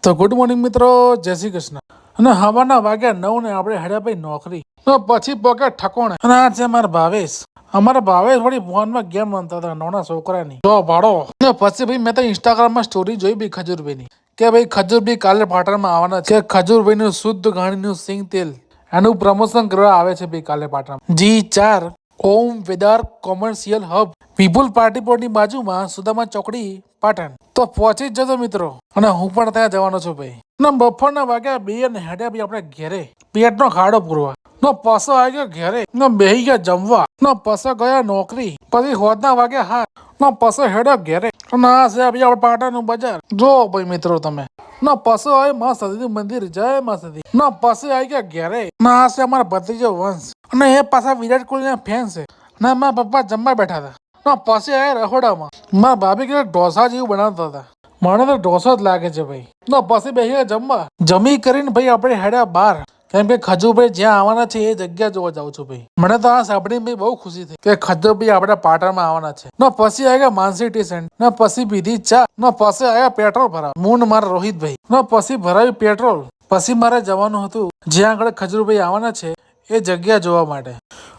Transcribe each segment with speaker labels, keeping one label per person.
Speaker 1: તો good morning મિત્રો, જય શ્રી કૃષ્ણ. અને હવાના વાગ્યા 9 ને આપણે હેડ્યા ભાઈ નોકરી. તો પછી પગે ઠકોણે. અને આ છે મારા ભાવેશ. અમારા ભાવેશ વળી ફોનમાં ગેમ રમતા હતા નાના છોકરાની. તો ભાડો. ને પછી ભાઈ મેં તો ઇન્સ્ટાગ્રામમાં સ્ટોરી જોઈ ભાઈ ખજૂરભાઈની. કે ભાઈ ખજૂરભાઈ કાલે પાટણમાં આવવાના છે. ખજૂરભાઈનું શુદ્ધ ઘાણીનું સિંગ તેલ એનું પ્રમોશન કરવા આવે છે ભાઈ કાલે પાટણ. G4 ઓમ વેદાર કોમર્શિયલ હબ વિપુલ પાર્ટી પ્લોટની બાજુમાં સુદામા ચોકડી પાટણ. તો પહોંચી જ જજો મિત્રો. અને હું પણ ત્યાં જવાનો છું ભાઈ. ને બપોરના વાગ્યા 2 ને હેડ્યા ભાઈ આપણે ઘેરે પેટનો ખાડો પૂરવા. નો પાછો આવી ગયો ઘેરે. નો બેહી ગયા જમવા. નો પાછો ગયા નોકરી. પછી હોદના વાગ્યા હા. નો પાછો હેડ્યો ઘેરે. અને આ છે ભાઈ આપણે પાટણનું બજાર. જો ભાઈ મિત્રો તમે. ના પાછો આવી મા સતીનું મંદિર, જય મા સતી. ના પાસે આવી ગયા ઘેરે. ના આ છે અમારા ભત્રીજો વંશ. અને એ પાછા વિરાટ કોહલીના ફેન છે. ના મારા પપ્પા જમવા બેઠા હતા. ના પાસે આયા રખોડામાં. મારા ભાભી કે ઢોસા જેવું બનાવતા હતા. મને તો ઢોસો જ લાગે છે ભાઈ. ના પછી બેસી જમવા. જમી કરીને ભાઈ આપણે હેડ્યા બહાર. કેમ કે ખજૂરભાઈ જ્યાં આવવાના છે એ જગ્યા જોવા જાઉં છું ભાઈ. મને તો આ સાંભળીને ભાઈ બહુ ખુશી થઈ કે ખજૂરભાઈ આપણા પાટણમાં આવવાના છે. ના પછી આવ્યા માનસી ટીસન્ટ. ના પછી પીધી ચા. ના પછી આવ્યા પેટ્રોલ ભરાવ. મૂન મારા રોહિતભાઈ. ના પછી ભરાયું પેટ્રોલ. પછી મારે જવાનું હતું જ્યાં આગળ ખજૂરભાઈ આવવાના છે એ જગ્યા જોવા માટે.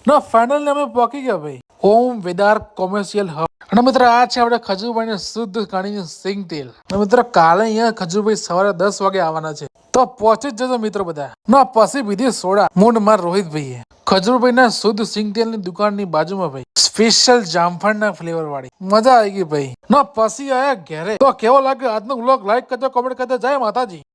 Speaker 1: ના ફાઇનલી અમે પહોંચી ગયા ભાઈ ઓમ વેદાર કોમર્શિયલ હબ. અને મિત્ર આ છે આપણે ખજૂરભાઈ શુદ્ધ ઘાણીનું સિંગ તેલ. અને મિત્ર કાલે અહીંયા ખજૂરભાઈ સવારે 10 વાગે આવવાના છે. તો પહોંચી જ જજો મિત્રો બધા. ના પછી પીધી સોડા. મૂડ માર રોહિતભાઈએ. ખજૂરભાઈ ના શુદ્ધ સિંગ તેલની દુકાનની બાજુમાં ભાઈ સ્પેશિયલ જામફળના ફ્લેવર વાળી. મજા આવી ગઈ ભાઈ. ના પછી આયા ઘેરે. તો કેવો લાગે આજનો વ્લોગ? લાઈક કરજો, કોમેન્ટ કરજો. જય માતાજી.